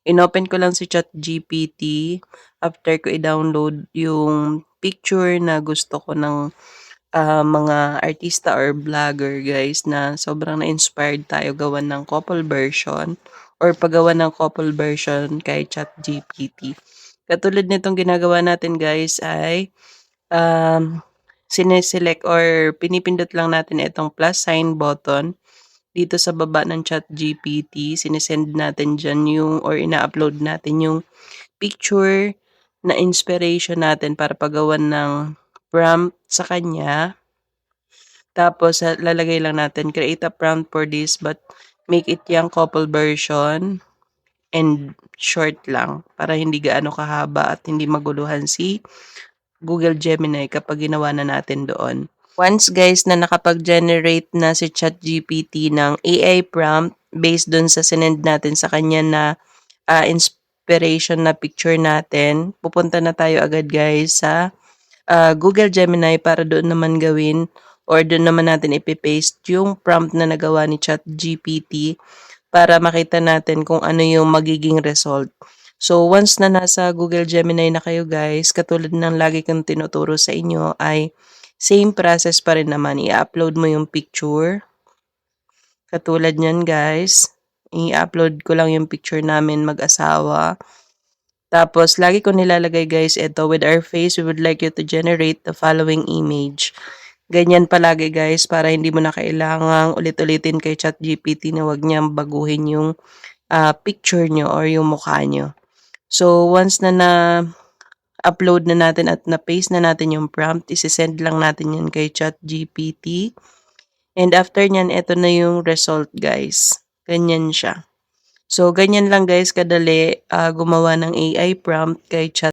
Inopen ko lang si ChatGPT after ko i-download yung picture na gusto ko ng mga artista or vlogger guys na sobrang na-inspired tayo gawan ng couple version or paggawa ng couple version kay ChatGPT. Katulad nitong ginagawa natin guys ay um, sineselect or pinipindot lang natin itong plus sign button dito sa baba ng ChatGPT. Sinesend natin dyan yung or ina-upload natin yung picture na inspiration natin para pagawan ng prompt sa kanya. Tapos, lalagay lang natin, create a prompt for this but make it yung couple version and short lang para hindi gaano kahaba at hindi maguluhan si Google Gemini kapag ginawa na natin doon. Once guys na nakapag-generate na si ChatGPT ng AI prompt based doon sa sinend natin sa kanya na inspiration na picture natin, pupunta na tayo agad guys sa Google Gemini para doon naman gawin or doon naman natin ipipaste yung prompt na nagawa ni ChatGPT para makita natin kung ano yung magiging result. So, once na nasa Google Gemini na kayo guys, katulad ng lagi kong tinuturo sa inyo ay same process pa rin naman. I-upload mo yung picture. Katulad nyan guys. I-upload ko lang yung picture namin mag-asawa. Tapos, lagi ko nilalagay guys, ito, with our face, we would like you to generate the following image. Ganyan palagi guys, para hindi mo na kailangang ulit-ulitin kay ChatGPT na wag niyang baguhin yung picture nyo or yung mukha nyo. So, once na upload na natin at na-paste na natin yung prompt, isi-send lang natin yan kay ChatGPT. And after nyan, ito na yung result guys. Ganyan siya. So, ganyan lang guys kadali gumawa ng AI prompt kay Chat